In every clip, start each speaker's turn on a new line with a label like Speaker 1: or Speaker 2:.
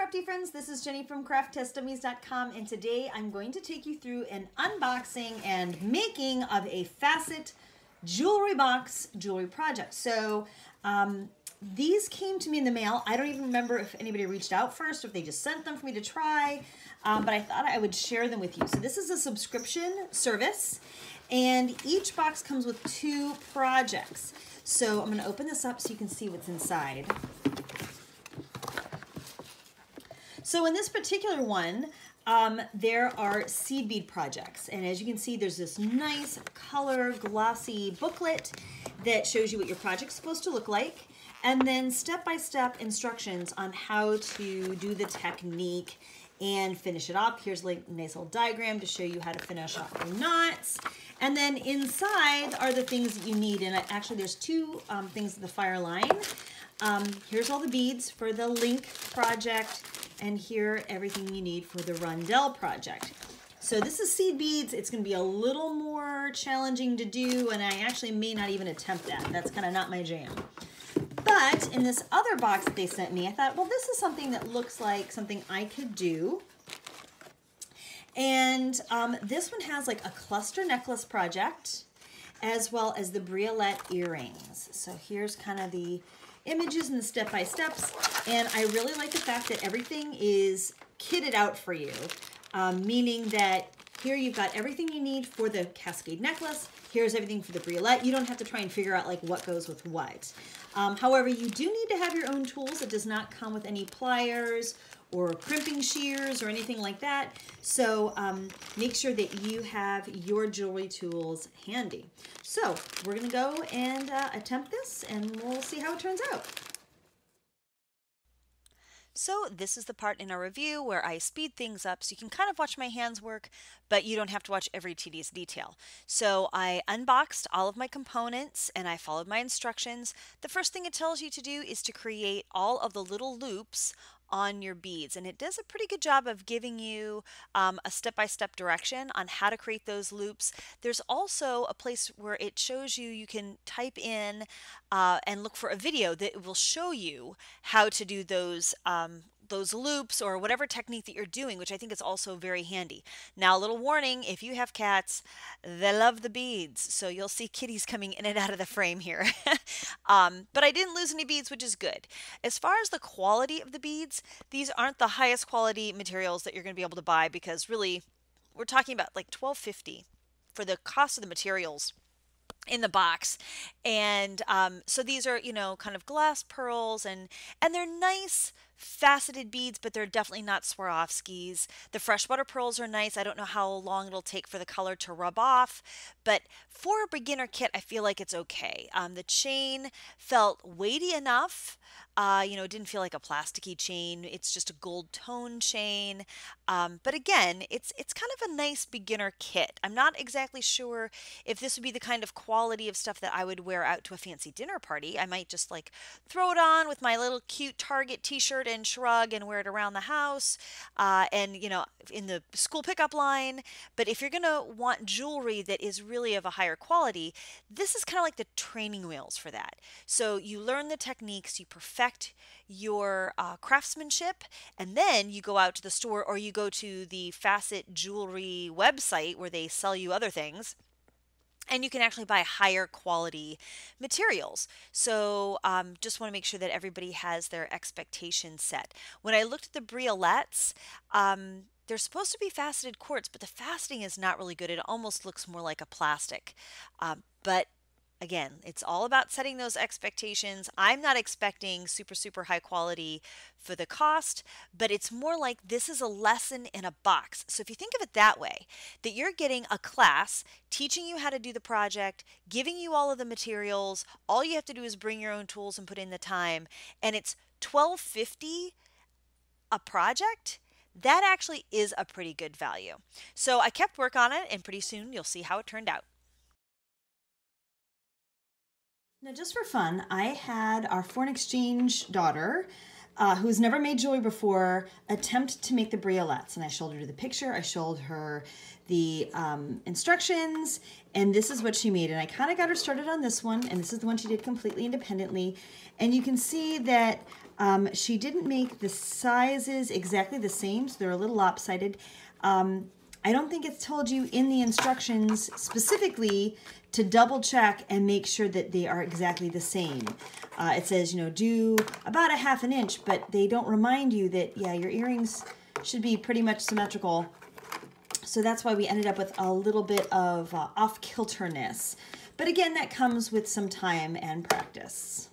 Speaker 1: crafty friends, this is Jenny from crafttestdummies.com, and today I'm going to take you through an unboxing and making of a Facet jewelry box jewelry project. So these came to me in the mail. I don't even remember if anybody reached out first or if they just sent them for me to try, but I thought I would share them with you. So this is a subscription service, and each box comes with 2 projects. So I'm going to open this up so you can see what's inside. So in this particular one, there are seed bead projects. And as you can see, there's this nice color glossy booklet that shows you what your project's supposed to look like. And then step-by-step instructions on how to do the technique and finish it up. Here's like a nice little diagram to show you how to finish off the knots. And then inside are the things that you need. And actually there's 2 things in the fire line. Here's all the beads for the link project. And here, everything you need for the rondelle project. So this is seed beads. It's going to be a little more challenging to do, and I actually may not even attempt that. That's kind of not my jam. But in this other box that they sent me, I thought, well, this is something that looks like something I could do. And this one has like a cluster necklace project, as well as the briolette earrings. So here's kind of the images and the step-by-steps, and I really like the fact that everything is kitted out for you, meaning that here you've got everything you need for the cascade necklace. Here's everything for the briolette. You don't have to try and figure out like what goes with what. However, you do need to have your own tools. It does not come with any pliers or crimping shears or anything like that. So make sure that you have your jewelry tools handy. So we're gonna go and attempt this, and we'll see how it turns out.
Speaker 2: So this is the part in our review where I speed things up so you can kind of watch my hands work, but you don't have to watch every tedious detail. So I unboxed all of my components and I followed my instructions. The first thing it tells you to do is to create all of the little loops on your beads, and it does a pretty good job of giving you a step-by-step direction on how to create those loops. There's also a place where it shows you can type in and look for a video that will show you how to do those loops or whatever technique that you're doing, which I think is also very handy. Now, a little warning, if you have cats, they love the beads, so you'll see kitties coming in and out of the frame here. But I didn't lose any beads, which is good. As far as the quality of the beads, these aren't the highest quality materials that you're going to be able to buy, because really we're talking about like $12.50 for the cost of the materials in the box. And so these are, you know, kind of glass pearls, and they're nice faceted beads, but they're definitely not Swarovskis. The freshwater pearls are nice. I don't know how long it'll take for the color to rub off, but for a beginner kit, I feel like it's okay. The chain felt weighty enough. You know, it didn't feel like a plasticky chain. It's just a gold tone chain. But again, it's kind of a nice beginner kit. I'm not exactly sure if this would be the kind of quality of stuff that I would wear out to a fancy dinner party. I might just like throw it on with my little cute Target t-shirt and shrug and wear it around the house, and, you know, in the school pickup line. But if you're gonna want jewelry that is really of a higher quality, this is kind of like the training wheels for that. So you learn the techniques, you perfect your craftsmanship, and then you go out to the store or you go to the Facet jewelry website where they sell you other things, and you can actually buy higher quality materials. So just want to make sure that everybody has their expectations set. When I looked at the briolettes, they're supposed to be faceted quartz, but the faceting is not really good. It almost looks more like a plastic. But again, it's all about setting those expectations. I'm not expecting super, super high quality for the cost, but it's more like this is a lesson in a box. So if you think of it that way, that you're getting a class teaching you how to do the project, giving you all of the materials, all you have to do is bring your own tools and put in the time, and it's $12.50 a project, that actually is a pretty good value. So I kept work on it, and pretty soon you'll see how it turned out.
Speaker 1: Now, just for fun, I had our foreign exchange daughter, who's never made jewelry before, attempt to make the briolettes. And I showed her the picture, I showed her the instructions, and this is what she made. And I kind of got her started on this one, and this is the one she did completely independently. And you can see that She didn't make the sizes exactly the same, so they're a little lopsided. I don't think it's told you in the instructions specifically to double check and make sure that they are exactly the same. It says, you know, do about a 1/2 inch, but they don't remind you that, yeah, your earrings should be pretty much symmetrical. So that's why we ended up with a little bit of off-kilterness. But again, that comes with some time and practice.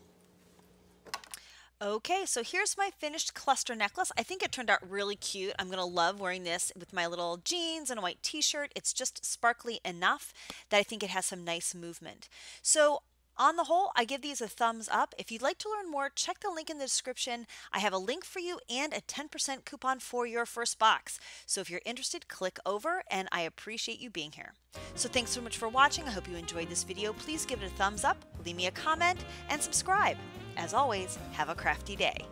Speaker 2: Okay, so here's my finished cluster necklace. I think it turned out really cute. I'm going to love wearing this with my little jeans and a white t-shirt. It's just sparkly enough that I think it has some nice movement. So on the whole, I give these a thumbs up. If you'd like to learn more, check the link in the description. I have a link for you and a 10% coupon for your first box. So if you're interested, click over, and I appreciate you being here. So thanks so much for watching. I hope you enjoyed this video. Please give it a thumbs up, leave me a comment, and subscribe. As always, have a crafty day.